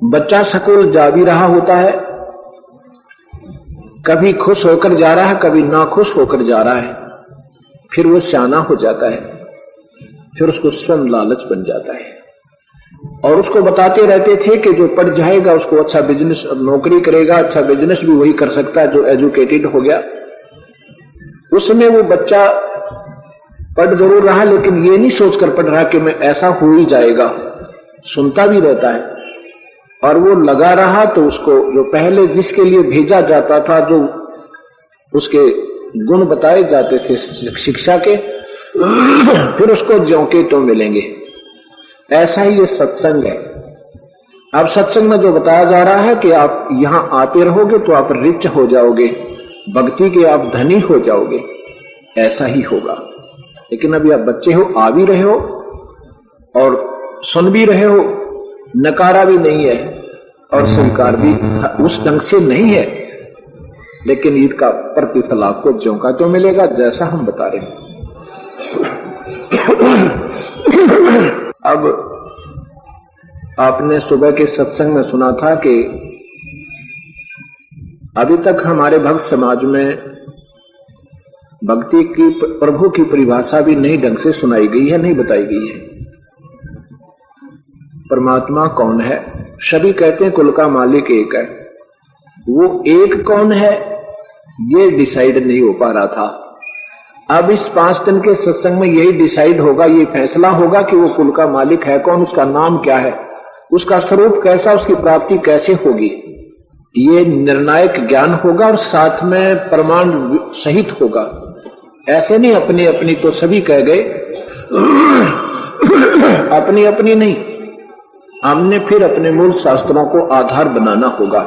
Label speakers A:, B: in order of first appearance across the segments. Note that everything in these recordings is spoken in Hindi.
A: बच्चा स्कूल जा भी रहा होता है, कभी खुश होकर जा रहा है, कभी नाखुश होकर जा रहा है। फिर वो सियाना हो जाता है, फिर उसको स्वयं लालच बन जाता है। और उसको बताते रहते थे कि जो पढ़ जाएगा उसको अच्छा बिजनेस नौकरी करेगा, अच्छा बिजनेस भी वही कर सकता है जो एजुकेटेड हो गया। उसमें वो बच्चा पढ़ जरूर रहा, लेकिन ये नहीं सोचकर पढ़ रहा कि मैं ऐसा हो ही जाएगा। सुनता भी रहता है और वो लगा रहा, तो उसको जो पहले जिसके लिए भेजा जाता था, जो उसके गुण बताए जाते थे शिक्षा के, फिर उसको ज्यों के तो मिलेंगे। ऐसा ही ये सत्संग है। अब सत्संग में जो बताया जा रहा है कि आप यहां आते रहोगे तो आप रिच हो जाओगे, भक्ति के आप धनी हो जाओगे, ऐसा ही होगा। लेकिन अभी आप बच्चे हो, आ भी रहे हो और सुन भी रहे हो, नकारा भी नहीं है और स्वीकार भी उस ढंग से नहीं है, लेकिन ईद का प्रतिफल आपको ज्यों का तो मिलेगा जैसा हम बता रहे हैं। अब आपने सुबह के सत्संग में सुना था कि अभी तक हमारे भक्त समाज में भक्ति की, प्रभु की परिभाषा भी नई ढंग से सुनाई गई है, नहीं बताई गई है। परमात्मा कौन है? सभी कहते हैं कुल का मालिक एक है। वो एक कौन है ये डिसाइड नहीं हो पा रहा था। अब इस 5 दिन के सत्संग में यही डिसाइड होगा, ये फैसला होगा कि वो कुल का मालिक है कौन, उसका नाम क्या है, उसका स्वरूप कैसा, उसकी प्राप्ति कैसे होगी। ये निर्णायक ज्ञान होगा और साथ में प्रमाण सहित होगा। ऐसे नहीं अपनी अपनी तो सभी कह गए, अपनी अपनी नहीं, हमने फिर अपने मूल शास्त्रों को आधार बनाना होगा।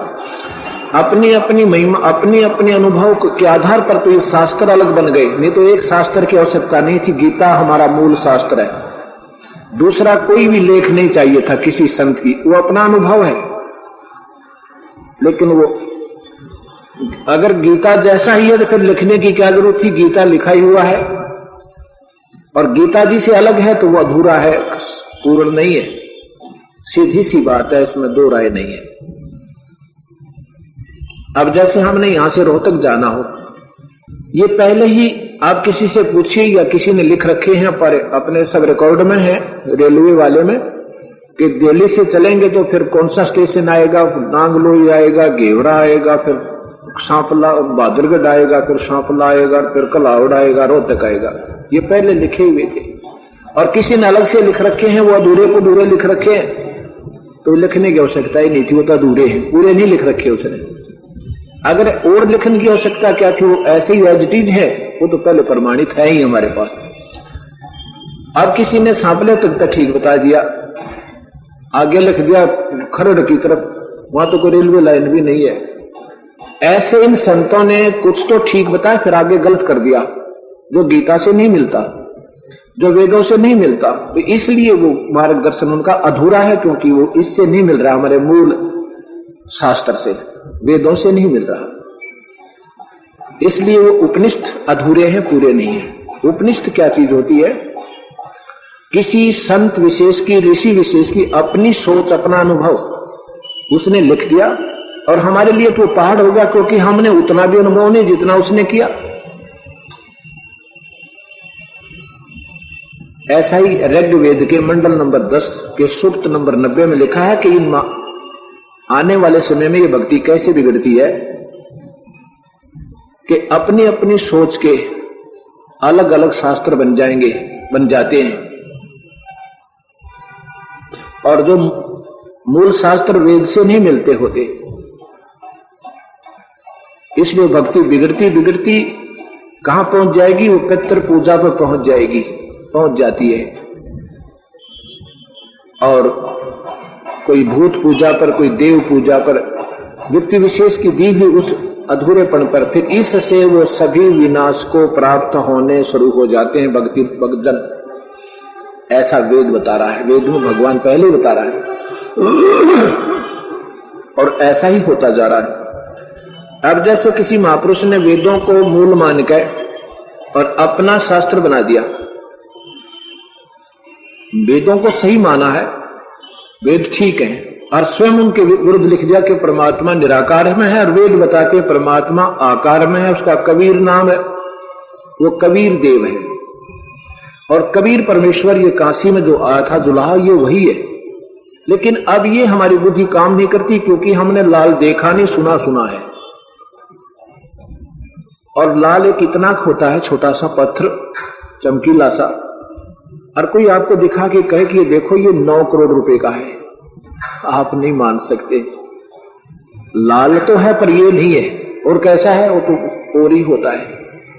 A: अपनी अपनी महिमा, अपने अपने अनुभव के आधार पर तो ये शास्त्र अलग बन गए, नहीं तो एक शास्त्र की आवश्यकता नहीं थी। गीता हमारा मूल शास्त्र है, दूसरा कोई भी लेख नहीं चाहिए था किसी संत की, वो अपना अनुभव है। लेकिन वो अगर गीता जैसा ही है तो फिर लिखने की क्या जरूरत थी? गीता लिखा ही हुआ है, और गीता जी से अलग है तो वो अधूरा है, पूर्ण नहीं है। सीधी सी बात है, इसमें दो राय नहीं है। अब जैसे हमने यहां से रोहतक जाना हो, ये पहले ही आप किसी से पूछिए या किसी ने लिख रखे हैं, पर अपने सब रिकॉर्ड में है रेलवे वाले में, कि दिल्ली से चलेंगे तो फिर कौन सा स्टेशन आएगा, नांगलोई आएगा, घेवरा आएगा, फिर सांपला, बहादुरगढ़ आएगा, फिर सांपला आएगा, फिर कलावड़ आएगा, रोहतक आएगा। ये पहले लिखे हुए थे और किसी ने अलग से लिख रखे हैं, वो अधूरे को अधूरे लिख रखे हैं, तो लिखने की आवश्यकता ही नहीं थी, वो तो अधूरे हैं, पूरे नहीं लिख रखे उसने। अगर और लिखने की आवश्यकता क्या थी, वो ऐसे ही एज इट इज है, वो तो पहले प्रमाणित है ही हमारे पास। अब किसी ने सांपले तक तो ठीक बता दिया, आगे लिख दिया खरड़ की तरफ, वहां तो कोई रेलवे लाइन भी नहीं है। ऐसे इन संतों ने कुछ तो ठीक बताया, फिर आगे गलत कर दिया, जो गीता से नहीं मिलता, जो वेदों से नहीं मिलता। तो इसलिए वो मार्गदर्शन उनका अधूरा है, क्योंकि वो इससे नहीं मिल रहा, हमारे मूल शास्त्र से, वेदों से नहीं मिल रहा। इसलिए वो उपनिषद अधूरे हैं, पूरे नहीं है। उपनिषद क्या चीज होती है? किसी संत विशेष की, ऋषि विशेष की अपनी सोच, अपना अनुभव उसने लिख दिया, और हमारे लिए तो पहाड़ हो गया, क्योंकि हमने उतना भी अनुभव नहीं जितना उसने किया। ऐसा ही ऋग्वेद के मंडल नंबर 10 के सूक्त नंबर 90 में लिखा है कि इन आने वाले समय में ये भक्ति कैसे बिगड़ती है कि अपनी अपनी सोच के अलग अलग शास्त्र बन जाते हैं, और जो मूल शास्त्र वेद से नहीं मिलते होते। इसलिए भक्ति बिगड़ती बिगड़ती कहां पहुंच जाएगी? वो पितृ पूजा पर पहुंच जाती है, और कोई भूत पूजा पर, कोई देव पूजा पर, व्यक्ति विशेष की दी हुई उस अधूरेपन पर, फिर इससे वो सभी विनाश को प्राप्त होने शुरू हो जाते हैं भक्तजन। ऐसा वेद बता रहा है, वेद में भगवान पहले बता रहा है, और ऐसा ही होता जा रहा है। अब जैसे किसी महापुरुष ने वेदों को मूल मानकर और अपना शास्त्र बना दिया, वेदों को सही माना है, वेद ठीक है, और स्वयं उनके विरुद्ध लिख दिया कि परमात्मा निराकार में है, और वेद बताते हैं परमात्मा आकार में है। उसका कबीर नाम है, वो कबीर देव है। और कबीर परमेश्वर ये काशी में जो आया था जुलाहा, ये वही है। लेकिन अब ये हमारी बुद्धि काम नहीं करती, क्योंकि हमने लाल देखा नहीं, सुना है। और लाल एक इतना होता है, छोटा सा पत्थर, चमकीला सा, और कोई आपको दिखा के कहे कि ये देखो ये 9 करोड़ रुपए का है, आप नहीं मान सकते। लाल तो है पर ये नहीं है। और कैसा है? वो तो और ही होता है।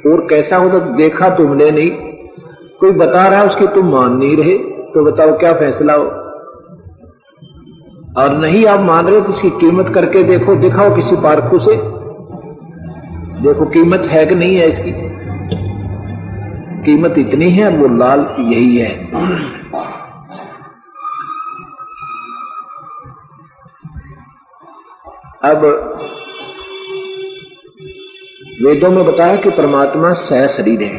A: और कैसा होता देखा तुमने नहीं, कोई बता रहा है उसकी तुम मान नहीं रहे, तो बताओ क्या फैसला हो? और नहीं आप मान रहे तो इसकी कीमत करके देखो, दिखाओ किसी पारखू से, देखो कीमत है कि नहीं है इसकी। कीमत इतनी है, वो लाल यही है। अब वेदों में बताया कि परमात्मा सहशरीर है।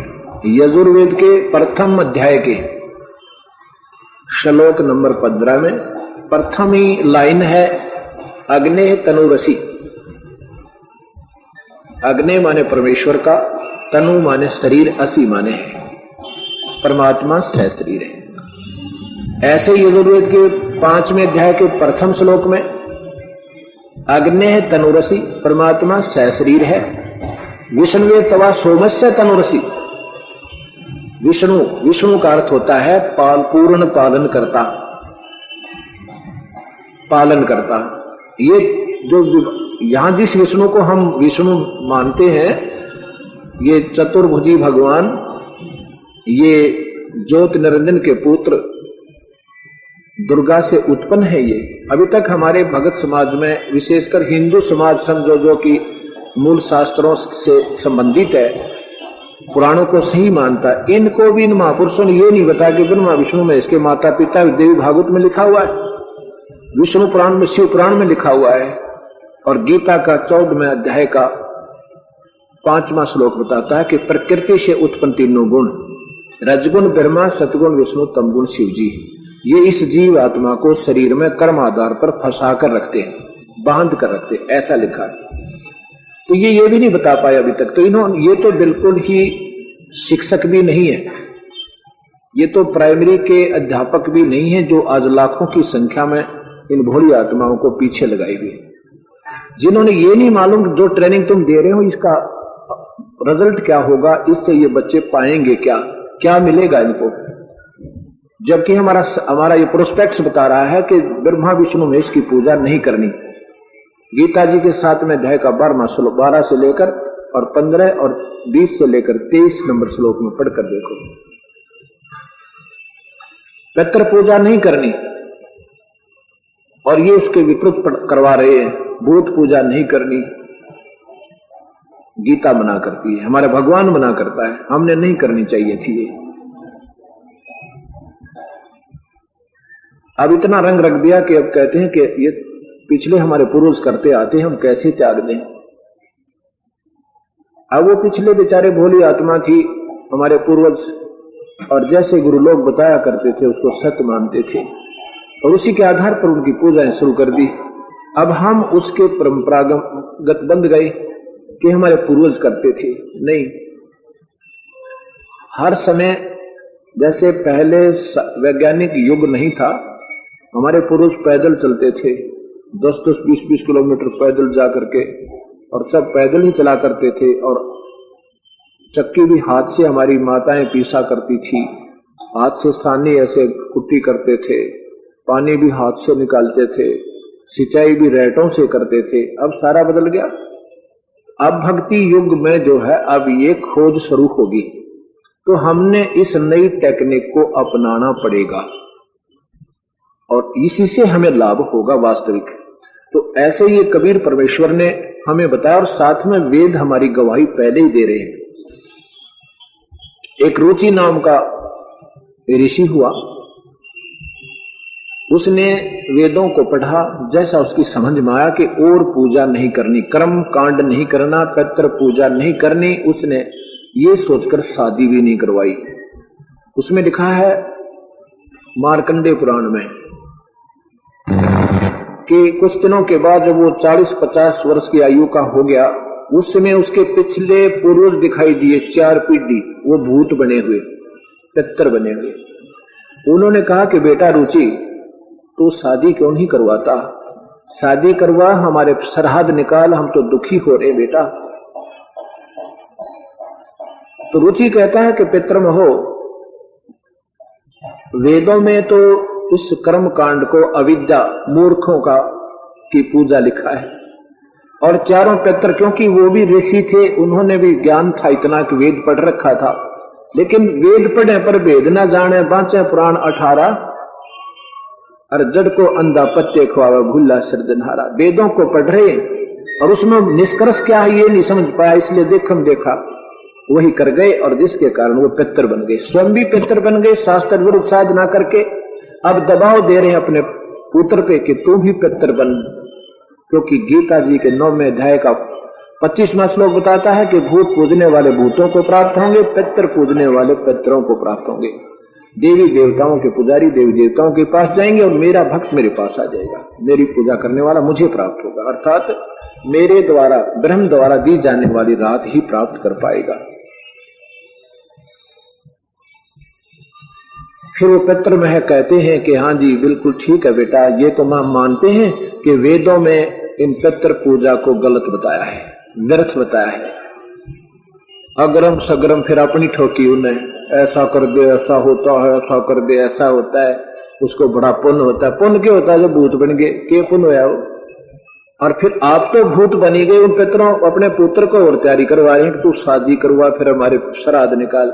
A: यजुर्वेद के प्रथम अध्याय के श्लोक नंबर 15 में प्रथम ही लाइन है, अग्ने तनुरसी। अग्ने माने परमेश्वर का, तनु माने शरीर, असी माने परमात्मा सहशरीर है। ऐसे यजुर्वेद के 5वें अध्याय के प्रथम श्लोक में अग्ने तनुरसी, परमात्मा सहशरीर है। विष्णुवे तवा सोमस्य तनुरसी। विष्णु का अर्थ होता है पूर्ण पालन करता, पालन करता। ये जो यहां जिस विष्णु को हम विष्णु मानते हैं, ये चतुर्भुजी भगवान, ये ज्योत निरंजन के पुत्र दुर्गा से उत्पन्न है। ये अभी तक हमारे भगत समाज में, विशेषकर हिंदू समाज समझो, जो कि मूल शास्त्रों से संबंधित है, पुराणों को सही मानता है, इनको भी इन महापुरुषों ने ये नहीं बताया कि ब्रह्मा विष्णु में इसके माता पिता, देवी भागवत में लिखा हुआ है, विष्णु पुराण में, शिव पुराण में लिखा हुआ है। और गीता का 14वें अध्याय का 5वां श्लोक बताता है कि प्रकृति से उत्पन्न तीनों गुण, रजगुण ब्रह्मा, सतगुण विष्णु, तमगुण शिव जी, ये इस जीव आत्मा को शरीर में कर्म आधार पर फंसा कर रखते हैं, बांध कर रखते हैं, ऐसा लिखा है। तो ये भी नहीं बता पाए अभी तक। तो इन्होंने, ये तो बिल्कुल ही शिक्षक भी नहीं है, ये तो प्राइमरी के अध्यापक भी नहीं है, जो आज लाखों की संख्या में इन भोली आत्माओं को पीछे लगाई हुई, जिन्होंने ये नहीं मालूम जो ट्रेनिंग तुम दे रहे हो इसका रिजल्ट क्या होगा, इससे ये बच्चे पाएंगे क्या, क्या मिलेगा इनको। जबकि हमारा ये प्रोस्पेक्ट्स बता रहा है कि ब्रह्मा विष्णु महेश की पूजा नहीं करनी। गीता जी के 7वें अध्याय का 12वां श्लोक, 12 से लेकर और 15 और 20 से लेकर 23 नंबर श्लोक में पढ़कर देखो। पितृ पूजा नहीं करनी, और ये उसके विपरीत करवा रहे हैं। भूत पूजा नहीं करनी, गीता मना करती है, हमारे भगवान मना करता है, हमने नहीं करनी चाहिए थी ये। अब इतना रंग रख दिया कि अब कहते हैं कि ये पिछले हमारे पूर्वज करते आते हैं, हम कैसे त्याग दें। अब वो पिछले बेचारे भोली आत्मा थी हमारे पूर्वज, और जैसे गुरु लोग बताया करते थे उसको सत्य मानते थे, और उसी के आधार पर उनकी पूजाएं शुरू कर दी। अब हम उसके परंपरागत बंध गए कि हमारे पूर्वज करते थे। नहीं, हर समय जैसे पहले वैज्ञानिक युग नहीं था, हमारे पूर्वज पैदल चलते थे, 10-10, 20-20 किलोमीटर पैदल जा करके, और सब पैदल ही चला करते थे। और चक्की भी हाथ से हमारी माताएं पीसा करती थी, हाथ से सानी ऐसे कुट्टी करते थे, पानी भी हाथ से निकालते थे, सिंचाई भी रेटों से करते थे। अब सारा बदल गया। अब भक्ति युग में जो है, अब ये खोज शुरू होगी, तो हमने इस नई टेक्निक को अपनाना पड़ेगा, और इसी से हमें लाभ होगा वास्तविक। तो ऐसे ये कबीर परमेश्वर ने हमें बताया, और साथ में वेद हमारी गवाही पहले ही दे रहे हैं। एक रुचि नाम का ऋषि हुआ, उसने वेदों को पढ़ा, जैसा उसकी समझ में आया कि और पूजा नहीं करनी, कर्म कांड नहीं करना, पितृ पूजा नहीं करनी, उसने ये सोचकर शादी भी नहीं करवाई। उसमें लिखा है मार्कंडेय पुराण में कि कुछ दिनों के बाद जब वो 40-50 वर्ष की आयु का हो गया, उस समय उसके पिछले पूर्वज दिखाई दिए, 4 पीढ़ी वो भूत बने हुए, पितर बने हुए। उन्होंने कहा कि बेटा रुचि, तू शादी क्यों नहीं करवाता, शादी करवा, हमारे सरहद निकाल, हम तो दुखी हो रहे बेटा। तो रुचि कहता है कि पितृमहो, वेदों में तो इस कर्म कांड को अविद्या, मूर्खों का की पूजा लिखा है, और चारों पितर, क्योंकि वो भी ऋषि थे, उन्होंने भी ज्ञान था इतना कि वेद पढ़ रखा था, लेकिन वेद पढ़े पर वेद न जाने, बांचे पुराण 18, और जड़ को अंधा पत्ते खुआवा, भूला सृजनहारा। वेदों को पढ़ रहे और उसमें निष्कर्ष क्या है ये नहीं समझ पाया, इसलिए देखम देखा वही कर गए, और जिसके कारण वो पितर बन गए, स्वयं भी पितर बन गए शास्त्र विरुद्ध साधना करके। अब दबाव दे रहे हैं अपने पुत्र पे कि तू भी पितर बन, क्योंकि गीता जी के 9वें अध्याय का 25वां श्लोक बताता है कि भूत पूजने वाले भूतों को प्राप्त होंगे, पितर पूजने वाले पितरों को प्राप्त होंगे। देवी देवताओं के पुजारी देवी देवताओं के पास जाएंगे और मेरा भक्त मेरे पास आ जाएगा, मेरी पूजा करने वाला मुझे प्राप्त होगा, अर्थात मेरे द्वारा, ब्रह्म द्वारा दी जाने वाली रात ही प्राप्त कर पाएगा। फिर वो पितर में कहते हैं कि हाँ जी बिल्कुल ठीक है बेटा, ये तो हम मानते हैं कि वेदों में इन पितर पूजा को गलत बताया है, व्यर्थ बताया है। अगरम सगरम फिर अपनी ठोकी उन्हें, ऐसा कर दे ऐसा होता है, ऐसा कर दे ऐसा होता है, उसको बड़ा पुण्य होता है। पुण्य क्या होता है जब भूत बन गए, क्या पुण्य होया वो? और फिर आप तो भूत बनी गए, उन पितरों अपने पुत्र को और तैयारी करवा रहे हैं कि तू शादी करवा, फिर हमारे श्राद्ध निकाल।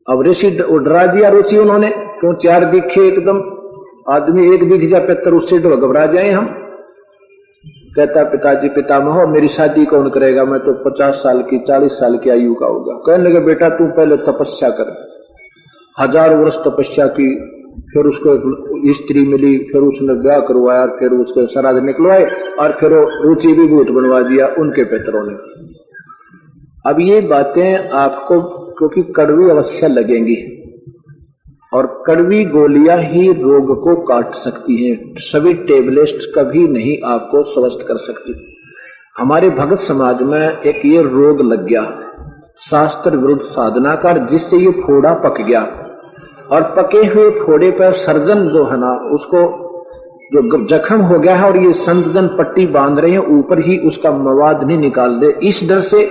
A: अब ऋषि डरा दिया रुचि उन्होंने, क्यों 4 दिखे एकदम, आदमी एक दिख जाए पितर, उससे घबरा जाए हम। कहता पिताजी पितामह मेरी शादी कौन करेगा, मैं तो 50 साल की 40 साल की आयु का होगा। कहने लगे बेटा तू पहले तपस्या कर, 1000 वर्ष तपस्या की, फिर उसको एक स्त्री मिली, फिर उसने ब्याह करवाया, फिर उसके श्राद्ध निकलवाए, और फिर रुचि भी भूत बनवा दिया उनके पितरों ने। अब ये बातें आपको क्योंकि कड़वी अवश्य लगेंगी, और कड़वी गोलियां ही रोग को काट सकती हैं, सभी टेबलेट्स कभी नहीं आपको स्वस्थ कर सकती। हमारे भगत समाज में एक ये रोग लग गया, शास्त्र विरुद्ध साधना का, जिससे ये फोड़ा पक गया, और पके हुए फोड़े पर सर्जन जो है ना, उसको जो जख्म हो गया है और ये संत जन पट्टी बांध रहे हैं, ऊपर ही उसका मवाद नहीं निकाल दे, इस डर से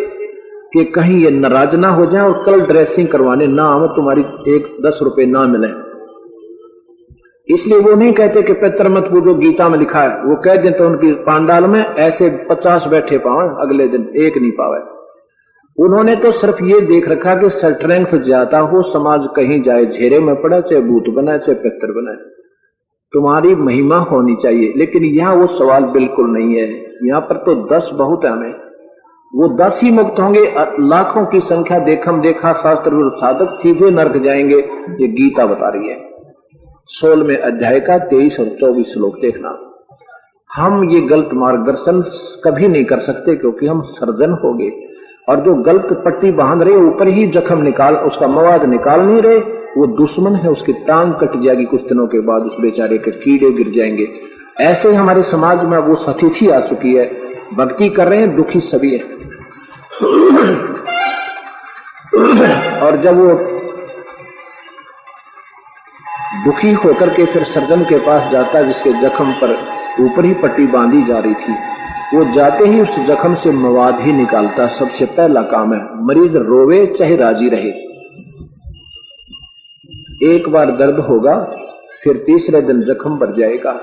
A: कि कहीं ये नाराज ना हो जाए और कल ड्रेसिंग करवाने ना आवे, तुम्हारी 10 रुपए ना मिले। इसलिए वो नहीं कहते कि पितर मत पूजो, गीता में लिखा है, वो कह देते उनकी पांडाल में ऐसे 50 बैठे पावे, अगले दिन एक नहीं पावे। उन्होंने तो सिर्फ ये देख रखा कि स्ट्रेंथ ज्यादा हो, समाज कहीं जाए, झेरे में पड़ा, चाहे भूत बनाए चाहे पितर बनाए, तुम्हारी महिमा होनी चाहिए। लेकिन यहां वो सवाल बिल्कुल नहीं है, यहां पर तो 10 बहुत है, हमें वो 10 ही मुक्त होंगे, लाखों की संख्या देखम देखा शास्त्र विरुद्ध साधक सीधे नरक जाएंगे। ये गीता बता रही है 16वें अध्याय का 23 और 24 श्लोक देखना। हम ये गलत मार्गदर्शन कभी नहीं कर सकते, क्योंकि हम सर्जन हो गए, और जो गलत पट्टी बांध रहे ऊपर ही जख्म निकाल, उसका मवाद निकाल नहीं रहे, वो दुश्मन है, उसकी टांग कट जाएगी कुछ दिनों के बाद, उस बेचारे के कीड़े गिर जाएंगे। ऐसे ही हमारे समाज में वो स्थिति आ चुकी है, भक्ति कर रहे हैं, दुखी सभी है। और जब वो दुखी होकर के फिर सर्जन के पास जाता, जिसके जख्म पर ऊपर ही पट्टी बांधी जा रही थी, वो जाते ही उस जख्म से मवाद ही निकालता। सबसे पहला काम है, मरीज रोवे चाहे राजी रहे, एक बार दर्द होगा फिर तीसरे दिन जख्म भर जाएगा।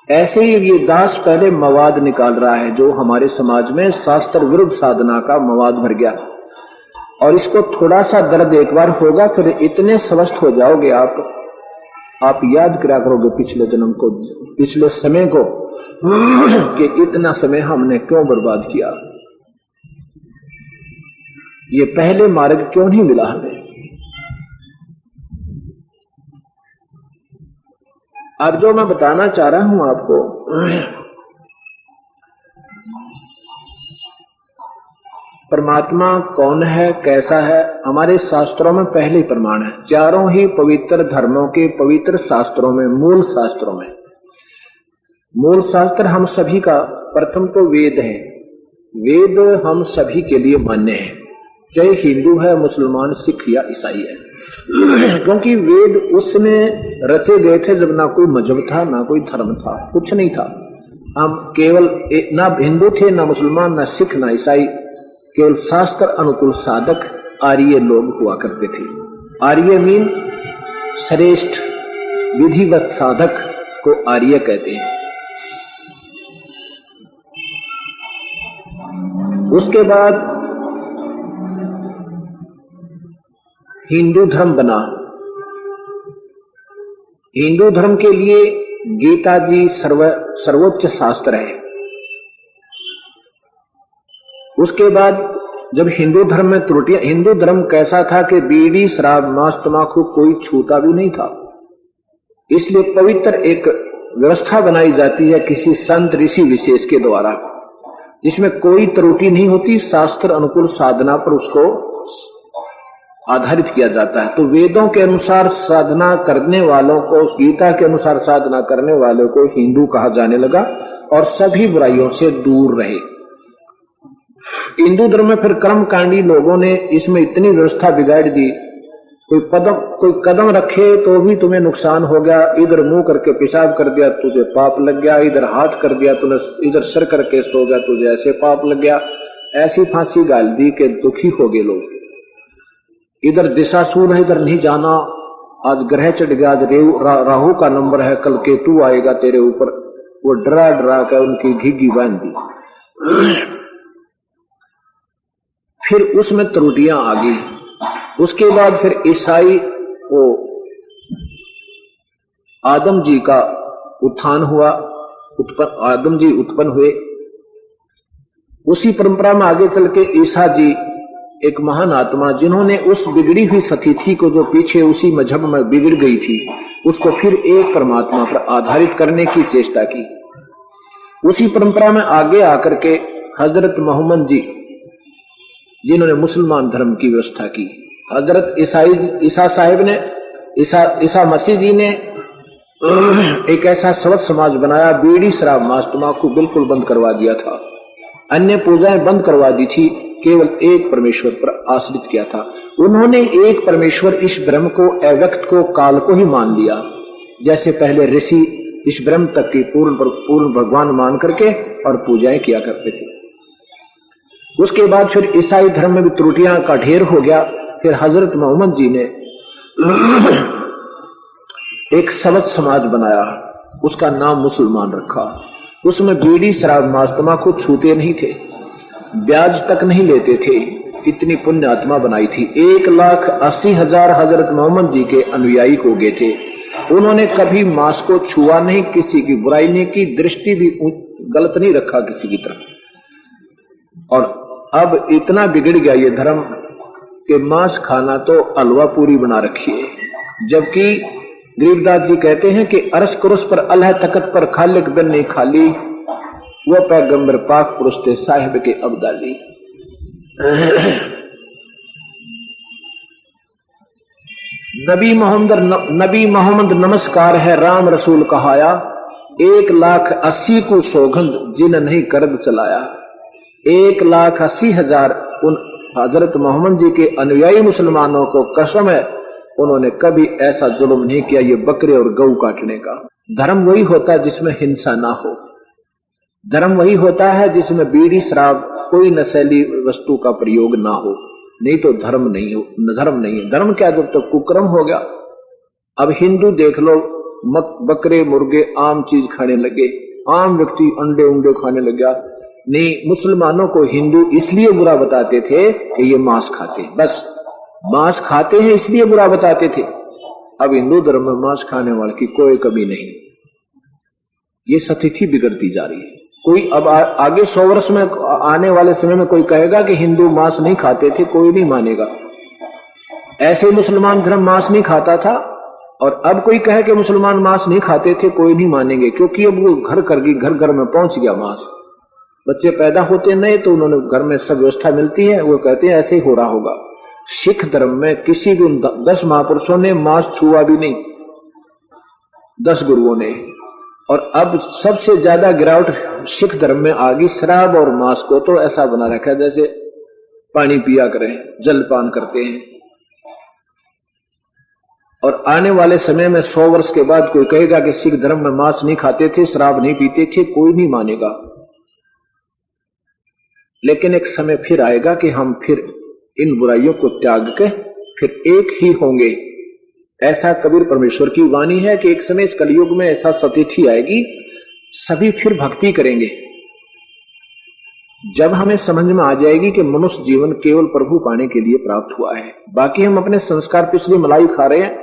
A: ऐसे ही ये दास पहले मवाद निकाल रहा है, जो हमारे समाज में शास्त्र विरुद्ध साधना का मवाद भर गया, और इसको थोड़ा सा दर्द एक बार होगा, फिर इतने स्वस्थ हो जाओगे आप याद करा करोगे पिछले जन्म को, पिछले समय को, कि इतना समय हमने क्यों बर्बाद किया, ये पहले मार्ग क्यों नहीं मिला हमें। अब जो मैं बताना चाह रहा हूं आपको, परमात्मा कौन है, कैसा है, हमारे शास्त्रों में पहले ही प्रमाण है। चारों ही पवित्र धर्मों के पवित्र शास्त्रों में, मूल शास्त्रों में, मूल शास्त्र हम सभी का प्रथम तो वेद है। वेद हम सभी के लिए मान्य है, चाहे हिंदू है, मुसलमान, सिख या ईसाई है। क्योंकि वेद उसमें रचे गए थे जब ना कोई मजहब था, ना कोई धर्म था, कुछ नहीं था। हम केवल ना हिंदू थे, ना मुसलमान, ना सिख, ना ईसाई, केवल शास्त्र अनुकूल साधक आर्य लोग हुआ करते थे। आर्य मीन श्रेष्ठ विधिवत साधक को आर्य कहते हैं। उसके बाद हिंदू धर्म बना। हिंदू धर्म के लिए गीता जी सर्वोच्च शास्त्र है। उसके बाद जब हिंदू धर्म में त्रुटियां, हिंदू धर्म कैसा था कि बीड़ी, शराब, मांस, तंबाकू कोई छूता भी नहीं था। इसलिए पवित्र एक व्यवस्था बनाई जाती है किसी संत ऋषि विशेष के द्वारा, जिसमें कोई त्रुटि नहीं होती, शास्त्र अनुकूल साधना पर उसको आधारित किया जाता है। तो वेदों के अनुसार साधना करने वालों को, गीता के अनुसार साधना करने वालों को हिंदू कहा जाने लगा और सभी बुराइयों से दूर रहे। हिंदू धर्म में फिर कर्मकांडी लोगों ने इसमें इतनी व्यवस्था बिगाड़ दी, कोई कदम रखे तो भी तुम्हें नुकसान हो गया, इधर मुंह करके पेशाब कर दिया तुझे पाप लग गया, इधर हाथ कर दिया तूने, इधर सर करके सो गया तुझे ऐसे पाप लग गया। ऐसी फांसी गाल दी कि दुखी हो गए लोग। इधर दिशाशूल है, इधर नहीं जाना, आज ग्रह चढ़ गया, आज राहु का नंबर है, कल केतु आएगा तेरे ऊपर। वो डरा डरा कर उनकी घिघी बांध दी। फिर उसमें त्रुटियां आ गई। उसके बाद फिर ईसाई वो आदम जी का उत्थान हुआ, आदम जी उत्पन्न हुए। उसी परंपरा में आगे चल के ईसा जी एक महान आत्मा, जिन्होंने उस बिगड़ी हुई सतिथि को जो पीछे उसी मजहब में बिगड़ गई थी, उसको फिर एक परमात्मा पर आधारित करने की चेष्टा की। उसी परंपरा में आगे आकर के हजरत मोहम्मद जी, जिन्होंने मुसलमान धर्म की व्यवस्था की। हजरत ईसा साहिब ने, ईसा मसीह जी ने एक ऐसा स्वच्छ समाज बनाया, बीड़ी, शराब, मांस, तंबाकू बिल्कुल बंद करवा दिया था, अन्य पूजाएं बंद करवा दी थी, केवल एक परमेश्वर पर आश्रित किया था। उन्होंने एक परमेश्वर, इस ब्रह्म को, अव्यक्त को, काल को ही मान लिया। जैसे पहले ऋषि इस ब्रह्म तक की पूर्ण भगवान मान करके और पूजाएं किया करते थे। उसके बाद फिर ईसाई धर्म में भी त्रुटियां का ढेर हो गया। फिर हजरत मोहम्मद जी ने एक स्वच्छ समाज बनाया, उसका नाम मुसलमान रखा। उसमें बीड़ी, शराब, मांस, तंबाकू छूते नहीं थे, ब्याज तक नहीं लेते थे। इतनी पुण्य आत्मा बनाई थी। 1,80,000 हजरत मोहम्मद जी के अनुयायी हो गए थे। उन्होंने कभी मांस को छुआ नहीं, किसी की बुराई नहीं की, दृष्टि भी गलत नहीं रखा किसी की तरफ। और अब इतना बिगड़ गया ये धर्म कि मांस खाना तो हलवा पूरी बना रखी है। जबकि गरीबदास जी कहते हैं कि अरस कुरस पर अल्लाह तकत पर खालिक बिन नहीं खाली, वो पैगंबर पाक पुरुष थे साहिब के अब्दाली। नबी मोहम्मद नमस्कार है, राम रसूल कहाया, 1,80,000 को सौगंध जिन नहीं करद चलाया। 1,80,000 उन हजरत मोहम्मद जी के अनुयायी मुसलमानों को कसम है, उन्होंने कभी ऐसा जुल्म नहीं किया ये बकरे और गऊ काटने का। धर्म वही होता है जिसमें हिंसा ना हो। धर्म वही होता है जिसमें बीड़ी, शराब, कोई नशीली वस्तु का प्रयोग ना हो, नहीं तो धर्म नहीं हो। धर्म नहीं है। धर्म क्या, जब तक कुकर्म हो गया। अब हिंदू देख लो, बकरे, मुर्गे, आम चीज खाने लगे, आम व्यक्ति अंडे उंडे खाने लग गया। नहीं, मुसलमानों को हिंदू इसलिए बुरा बताते थे कि ये मांस खाते हैं, बस मांस खाते हैं इसलिए बुरा बताते थे। अब हिंदू धर्म में मांस खाने वाले की कोई कमी नहीं। ये स्थिति बिगड़ती जा रही है। कोई अब आगे 100 वर्ष में आने वाले समय में कोई कहेगा कि हिंदू मांस नहीं खाते थे, कोई नहीं मानेगा। ऐसे मुसलमान धर्म मांस नहीं खाता था, और अब कोई कहे कि मुसलमान मांस नहीं खाते थे, कोई नहीं मानेंगे, क्योंकि अब वो घर में पहुंच गया मांस। बच्चे पैदा होते नहीं तो उन्होंने घर में सब व्यवस्था मिलती है, वो कहते हैं ऐसे ही हो रहा होगा। सिख धर्म में किसी भी 10 महापुरुषों ने मांस छुआ भी नहीं, 10 गुरुओं ने। और अब सबसे ज्यादा गिरावट सिख धर्म में आ गई। शराब और मांस को तो ऐसा बना रखा है जैसे पानी पिया करें, जलपान करते हैं। और आने वाले समय में 100 वर्ष के बाद कोई कहेगा कि सिख धर्म में मांस नहीं खाते थे, शराब नहीं पीते थे, कोई नहीं मानेगा। लेकिन एक समय फिर आएगा कि हम फिर इन बुराइयों को त्याग के फिर एक ही होंगे। ऐसा कबीर परमेश्वर की वाणी है कि एक समय इस कलयुग में ऐसा सतिथि आएगी, सभी फिर भक्ति करेंगे। जब हमें समझ में आ जाएगी कि मनुष्य जीवन केवल प्रभु पाने के लिए प्राप्त हुआ है, बाकी हम अपने संस्कार पिछली मलाई खा रहे हैं,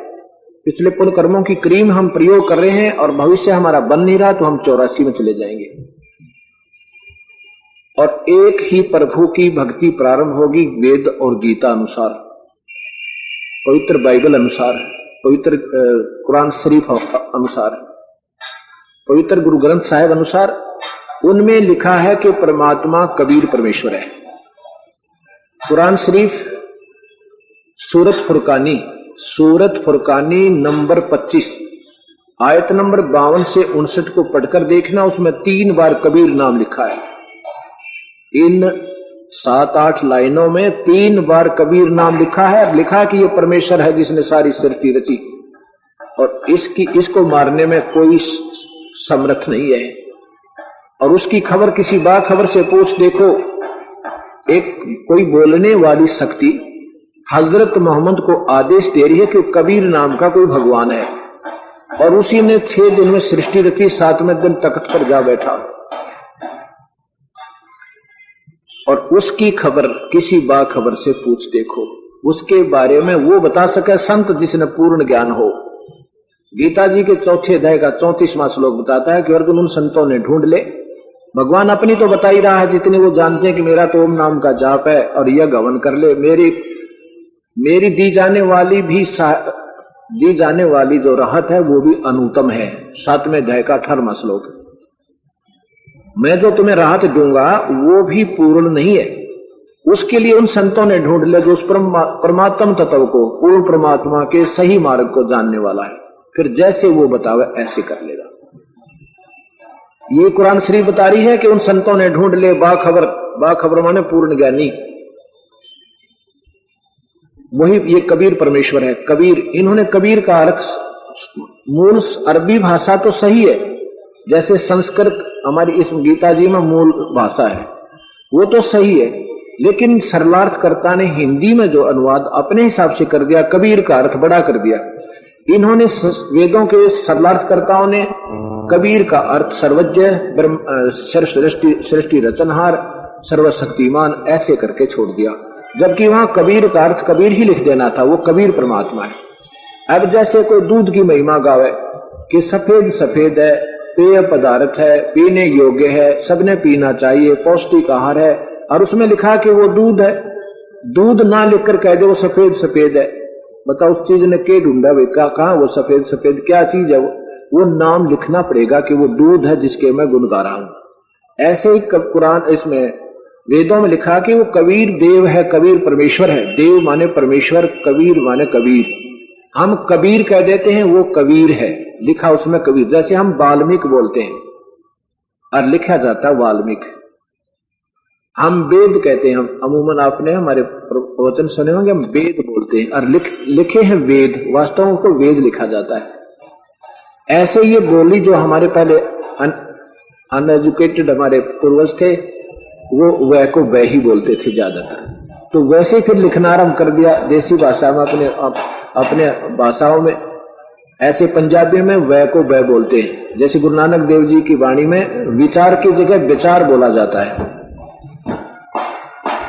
A: पिछले पुण्य कर्मों की क्रीम हम प्रयोग कर रहे हैं और भविष्य हमारा बन नहीं रहा, तो हम 84 में चले जाएंगे। और एक ही प्रभु की भक्ति प्रारंभ होगी वेद और गीता अनुसार, पवित्र बाइबल अनुसार, पवित्र कुरान शरीफ अनुसार, पवित्र गुरु ग्रंथ साहिब अनुसार। उनमें लिखा है कि परमात्मा कबीर परमेश्वर है। कुरान शरीफ सूरत फुरकानी नंबर 25 आयत नंबर 52 से 59 को पढ़कर देखना, उसमें 3 बार कबीर नाम लिखा है। इन 7-8 लाइनों में 3 बार कबीर नाम लिखा है। लिखा कि ये परमेश्वर है जिसने सारी सृष्टि रची और इसको मारने में कोई समर्थ नहीं है। और उसकी खबर किसी बाखबर से पूछ देखो। एक कोई बोलने वाली शक्ति हजरत मोहम्मद को आदेश दे रही है कि कबीर नाम का कोई भगवान है और उसी ने 6 दिन में सृष्टि रची, 7वें दिन तख्त पर जा बैठा। और उसकी खबर किसी बाखबर से पूछ देखो, उसके बारे में वो बता सके संत जिसने पूर्ण ज्ञान हो। गीता जी के 4 अध्याय का 34वां श्लोक बताता है कि अर्जुन उन संतों ने ढूंढ ले। भगवान अपनी तो बता ही रहा है जितने वो जानते हैं कि मेरा तो ओम नाम का जाप है और यह गवन कर ले। मेरी दी जाने वाली जो राहत है वो भी अनुत्तम है। 7वें अध्याय का 18वां श्लोक। मैं जो तुम्हें राहत दूंगा वो भी पूर्ण नहीं है। उसके लिए उन संतों ने ढूंढ ले जो उस परमात्म तत्व को, पूर्ण परमात्मा के सही मार्ग को जानने वाला है। फिर जैसे वो बतावे ऐसे कर लेगा। ये कुरान शरीफ बता रही है कि उन संतों ने ढूंढ ले। बाखबर माने पूर्ण ज्ञानी, वही ये कबीर परमेश्वर है। कबीर, इन्होंने कबीर का अर्थ मूल अरबी भाषा तो सही है, जैसे संस्कृत हमारी इस गीता जी में मूल भाषा है वो तो सही है, लेकिन सरलार्थकर्ता ने हिंदी में जो अनुवाद अपने हिसाब से कर दिया, कबीर का अर्थ बड़ा कर दिया। इन्होंने वेदों के सरलार्थकर्ताओं ने कबीर का अर्थ सर्वज्ञ, सृष्टि रचनहार, सर्वशक्तिमान ऐसे करके छोड़ दिया, जबकि वहां कबीर का अर्थ कबीर ही लिख देना था। वो कबीर परमात्मा है। अब जैसे कोई दूध की महिमा गावे कि सफेद है, पेय पदार्थ है, पीने योग्य है, सबने पीना चाहिए, पौष्टिक आहार है, और उसमें लिखा कि वो दूध है। दूध ना लिखकर कह दे वो सफेद है, बताओ उस चीज ने के ढूंढा भाई, कहां वो सफेद क्या चीज है? वो नाम लिखना पड़ेगा कि वो दूध है जिसके मैं गुण गा रहा हूं। ऐसे ही कुरान इसमें वेदों में लिखा कि वो कबीर देव है, कबीर परमेश्वर है। देव माने परमेश्वर, कबीर माने कबीर। हम कबीर कह देते हैं, वो कबीर है, लिखा उसमें कबीर। जैसे हम वाल्मीकि बोलते हैं और लिखा जाता है वाल्मीकि। हम वेद कहते हैं, हम अमूमन आपने हमारे प्रवचन सुने होंगे, हम वेद बोलते हैं और लिखे हैं वेद, वास्तव में को वेद लिखा जाता है। ऐसे ये बोली जो हमारे पहले अनएजुकेटेड हमारे पूर्वज थे, वो वह को वह ही बोलते थे ज्यादातर। तो वैसे फिर लिखना आरंभ कर दिया देसी भाषा में, अपने भाषाओं में। ऐसे पंजाबी में वह को वह बोलते हैं। जैसे गुरु नानक देव जी की वाणी में विचार की जगह विचार बोला जाता है,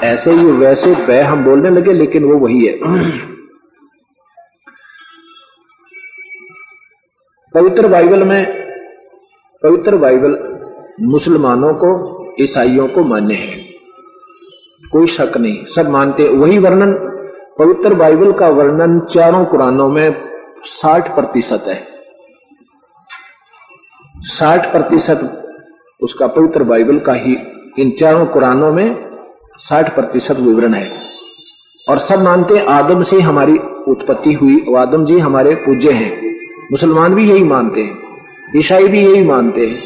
A: ऐसे ही वैसे वह हम बोलने लगे, लेकिन वो वही है। पवित्र बाइबल मुसलमानों को, ईसाइयों को मान्य है, कोई शक नहीं, सब मानते। वही वर्णन, पवित्र बाइबल का वर्णन चारों कुरानों में 60% है। 60% उसका पवित्र बाइबल का ही इन चारों कुरानों में 60% विवरण है और सब मानते हैं आदम से हमारी उत्पत्ति हुई, आदम जी हमारे पूज्य हैं। मुसलमान भी यही मानते हैं, ईसाई भी यही मानते हैं।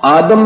A: आदम